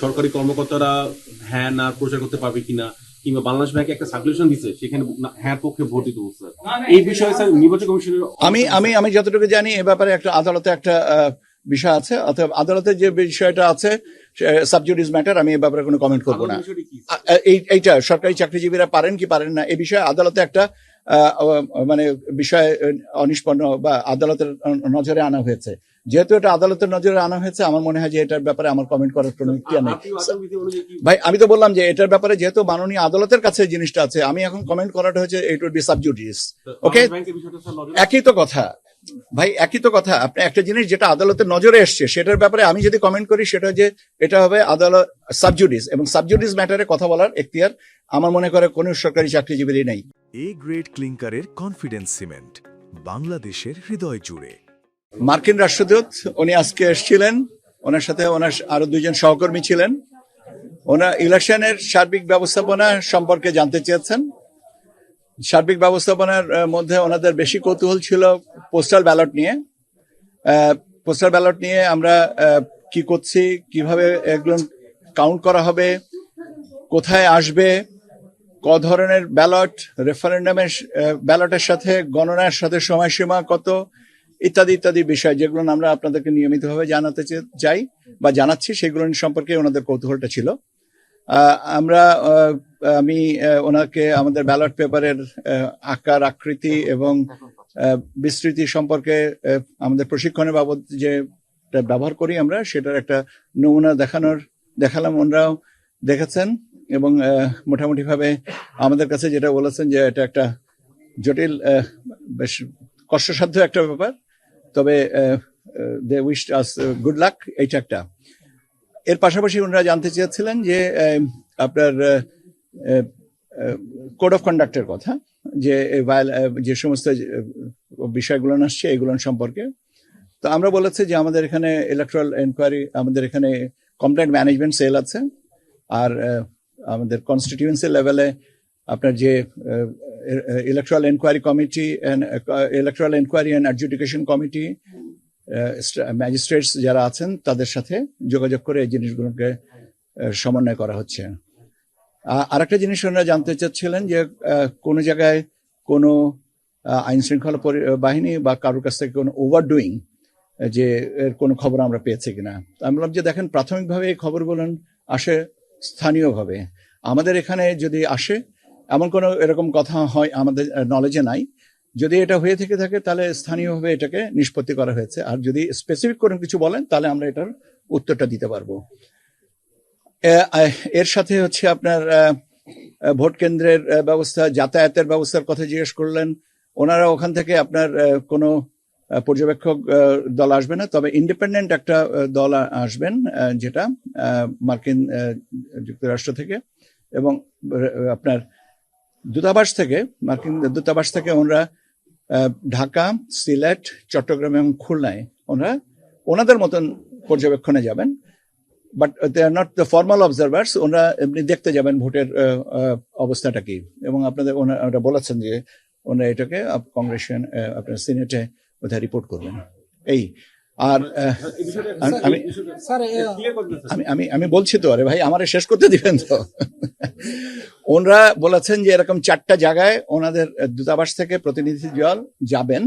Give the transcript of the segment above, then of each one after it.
সরকারি কর্মকর্তারা হ্যাঁ না প্রচার করতে পারবে কিনা, কিংবা বাংলাদেশ ব্যাংক একটা সার্কুলেশন দিচ্ছে সেখানে হ্যাঁ পক্ষে ভোট দিতে বলছে। এই বিষয়ে স্যার নির্বাচন কমিশনের আমি আমি আমি যতটুকু জানি এ ব্যাপারে একটা আদালতে একটা বিষয় আছে, অথবা আদালতে যে বিষয়টা আছে সাবজুডিস ম্যাটার, আমি এ ব্যাপারে কোনো কমেন্ট করবো না। এইটা সরকারি চাকরিজীবীরা পারেন কি পারেন না, এই বিষয়ে আদালতে একটা মানে বিষয় অনিষ্পন্ন বা আদালতের নজরে আনা হয়েছে। যেহেতু এটা আদালতের নজরে আনা হয়েছে, আমার মনে হয় যে এটার ব্যাপারে আমার কমেন্ট করার কোনো ইচ্ছা নেই। ভাই আমি তো বললাম যে এটার ব্যাপারে যেহেতু মাননীয় আদালতের কাছে জিনিসটা আছে, আমি এখন কমেন্ট করাটা হচ্ছে ইট উইল বি সাবজুডিস। ওকে, একই তো কথা ভাই, একই তো কথা। আপনি একটা জিনিস যেটা আদালতের নজরে এসছে সেটার ব্যাপারে আমি যদি কমেন্ট করি, সেটা যে এটা হবে আদালত সাবজুডিস, এবং সাবজুডিস ম্যাটারে কথা বলার এখতিয়ার আমার মনে করে কোন সরকারি চাকরিজীবীরই নেই। এ গ্রেড ক্লিংকারের কনফিডেন্স সিমেন্ট, বাংলাদেশের হৃদয় জুড়ে। মার্কিন রাষ্ট্রদূত উনি আজকে এসেছিলেন, ওনার সাথে ওনার আরো দুইজন সহকর্মী ছিলেন। ওনার ইলেকশনের সার্বিক ব্যবস্থাপনা সম্পর্কে জানতে চেয়েছেন। সার্বিক ব্যবস্থাপনার মধ্যে ওনাদের বেশি কৌতূহল ছিল পোস্টাল ব্যালট নিয়ে। পোস্টাল ব্যালট নিয়ে আমরা কি করছি, কিভাবে এগুলো কাউন্ট করা হবে, কোথায় আসবে, ক ধরনের ব্যালট, রেফারেন্ডামের ব্যালটের সাথে গণনার সাথে সময়সীমা কত, ইত্যাদি ইত্যাদি বিষয় যেগুলো আমরা আপনাদেরকে নিয়মিতভাবে জানাতে চাই বা জানাচ্ছি, সেগুলো সম্পর্কে ওনাদের কৌতূহলটা ছিল। আমি ওনাকে আমাদের ব্যালট পেপারের আকার, আকৃতি এবং বিস্তৃতি সম্পর্কে আমাদের প্রশিক্ষণের বাবদ যে ব্যবহার করি আমরা, সেটার একটা নমুনা দেখালাম। ওনারাও দেখেছেন এবং মোটামুটি ভাবে আমাদের কাছে যেটা বলেছেন যে এটা একটা জটিল, বেশ কষ্টসাধ্য একটা ব্যাপার, তবে দে উইশড আস গুড লাক, এইটা একটা। এর পাশাপাশি ওনারা জানতে চেয়েছিলেন যে আপনার কোড অফ কন্ডাক্টের কথা, যে সমস্ত বিষয়গুলো আসছে এগুলো সম্পর্কে। তো আমরা বলেছি যে আমাদের এখানে ইলেকট্রাল এনকোয়ারি, আমাদের এখানে কমপ্লেন্ট ম্যানেজমেন্ট সেল আছে, আর আমাদের কনস্টিটিউয়েন্সি লেভেলে আপনার যে electoral enquiry committee, electoral enquiry and adjudication committee, magistrates যারা আছেন তাদের সাথে যোগাযোগ করে এই জিনিসগুলোকে সমন্বয় করা হচ্ছে। আর একটা জিনিস ওনারা জানতে চাচ্ছিলেন যে কোনো জায়গায় কোনো আইন শৃঙ্খলা বাহিনী বা কারোর কাছ থেকে কোনো ওভারডুইং, যে এর কোনো খবর আমরা পেয়েছি কিনা। আমি বললাম যে দেখেন, প্রাথমিকভাবে এই খবরগুলো আসে স্থানীয়ভাবে। আমাদের এখানে যদি আসে, এমন কোনো এরকম কথা হয় আমাদের নলেজে নাই। যদি এটা হয়ে থেকে থাকে তাহলে স্থানীয়ভাবে এটাকে নিষ্পত্তি করা হয়েছে, আর যদি স্পেসিফিক কোনো কিছু বলেন তাহলে আমরা এটার উত্তরটা দিতে পারবো। এর সাথে হচ্ছে আপনার ভোট কেন্দ্রের ব্যবস্থা, যাতায়াতের ব্যবস্থার কথা জিজ্ঞেস করলেন। ওনারা ওখান থেকে আপনার কোনো পর্যবেক্ষক দল আসবে না, তবে ইন্ডিপেন্ডেন্ট একটা দল আসবেন, যেটা মার্কিন যুক্তরাষ্ট্র থেকে এবং আপনার দূতাবাস থেকে, মার্কিন দূতাবাস থেকে ওনারা ঢাকা, সিলেট, চট্টগ্রাম এবং খুলনায় ওনাদের মতন পর্যবেক্ষণে যাবেন। But they are not the formal observers. ওনারা এমনি দেখতে যাবেন ভোটের অবস্থাটা কি, এবং আপনাদের ওনারা বলেছেন যে ওনারা এটাকে কংগ্রেস, আপনার সিনেটে ওটা রিপোর্ট করবেন। এই আর আমি বলছি তো, আরে ভাই আমার শেষ করতে দিবেন তো। ওনারা বলেছেন যে এরকম 4টা জায়গায় ওনাদের দূতাবাস থেকে প্রতিনিধি দল যাবেন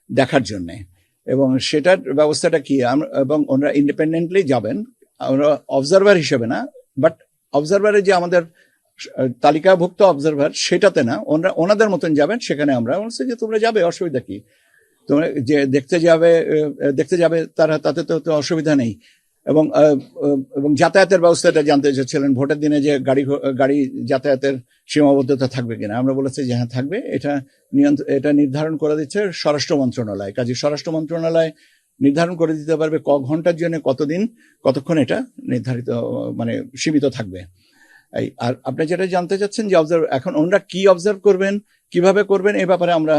দেখার জন্য, এবং সেটার ব্যবস্থাটা কি, এবং ওনারা ইন্ডিপেন্ডেন্টলি যাবেন, ওরা অবজারভার হিসেবে না, বাট অবজারভারে যে আমাদের তালিকাভুক্ত অবজারভার সেটাতে না, ওনাদের মতন যাবেন। সেখানে আমরা বলছি যে তোমরা যাবে, অসুবিধা কি, তোমরা যে দেখতে যাবে তারা, তাতে তো অসুবিধা নেই। এবং যাতায়াতের ব্যবস্থাটা জানতে চাচ্ছিলেন, ভোটের দিনে যে গাড়ি যাতায়াতের সীমাবদ্ধতা থাকবে কিনা। আমরা বলেছি যে হ্যাঁ থাকবে, এটা নির্ধারণ করে দিচ্ছে স্বরাষ্ট্র মন্ত্রণালয়। কাজে স্বরাষ্ট্র মন্ত্রণালয় নির্ধারণ করে দিতে পারবে ক ঘন্টার জন্য কতক্ষণ এটা নির্ধারিত, মানে সীমিত থাকবে। আর আপনি যেটা জানতে চাচ্ছেন যে এখন ওনারা কি অবজার্ভ করবেন, কিভাবে করবেন, এ ব্যাপারে আমরা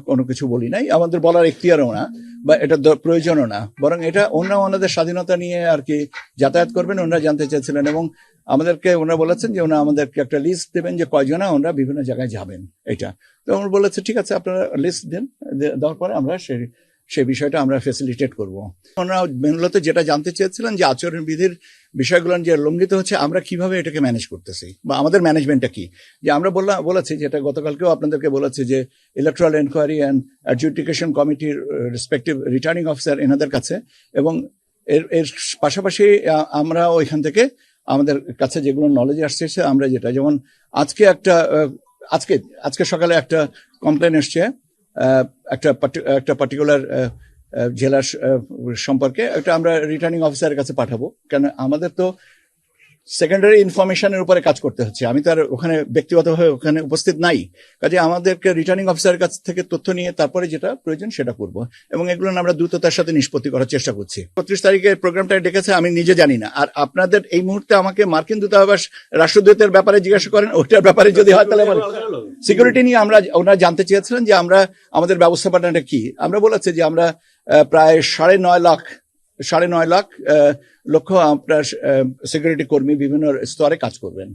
কোনো কিছু বলি নাই, আমাদের বলার এখতিয়ারও না বা এটা প্রয়োজনও না। বরং এটা ওনাদের স্বাধীনতা নিয়ে আর কি যাতায়াত করবেন, ওনারা জানতে চেয়েছিলেন। এবং আমাদেরকে ওনারা বলেছেন যে আমাদেরকে একটা লিস্ট দেবেন যে কয়জনা ওনারা বিভিন্ন জায়গায় যাবেন। এটা তো আমরা বলেছি ঠিক আছে, আপনারা লিস্ট দেন, দেওয়ার পরে আমরা সেই সেই বিষয়টা আমরা ফেসিলিটেট করব। ওনারা মূলত যেটা জানতে চেয়েছিলেন যে আচরণবিধির বিষয়গুলো যে লঙ্ঘিত হচ্ছে আমরা কিভাবে এটাকে ম্যানেজ করতেছি বা আমাদের ম্যানেজমেন্টটা কি। যে আমরা বলেছি যেটা গতকালকেও আপনাদেরকে বলেছি যে ইলেকট্রাল এনকোয়ারি অ্যান্ড অ্যাডজুডিকেশন কমিটির রেসপেক্টিভ রিটার্নিং অফিসার এনাদের কাছে, এবং এর পাশাপাশি আমরা ওইখান থেকে আমাদের কাছে যেগুলো নলেজ আসছে আমরা যেটা, যেমন আজকে সকালে একটা কমপ্লেন এসছে একটা পার্টিকুলার জেলার সম্পর্কে, এটা আমরা রিটার্নিং অফিসারের কাছে পাঠাবো, কারণ আমাদের তো সেকেন্ডারি ইনফরমেশনের উপরে কাজ করতে হচ্ছে। আমি তো আর ওখানে ব্যক্তিগতভাবে ওখানে উপস্থিত নাই, কাজে আমাদেরকে রিটার্নিং অফিসারের কাছ থেকে তথ্য নিয়ে তারপরে যেটা প্রয়োজন সেটা করব, এবং এগুলো আমরা দ্রুততার সাথে নিষ্পত্তি করার চেষ্টা করছি। 31 তারিখে প্রোগ্রামটা ডেকেছে, আমি নিজে জানি না। আর আপনাদের এই মুহূর্তে আমাকে মার্কিন দূতাবাস রাষ্ট্রদূতের ব্যাপারে জিজ্ঞাসা করেন, ওটার ব্যাপারে যদি হয় তাহলে সিকিউরিটি নিয়ে ওনারা জানতে চেয়েছিলেন যে আমরা আমাদের ব্যবস্থাপনাটা কি। আমরা বলেছি যে আমরা প্রায় 9.5 লাখ লক্ষ আপনার সিকিউরিটি কর্মী বিভিন্ন স্তরে কাজ করবেন।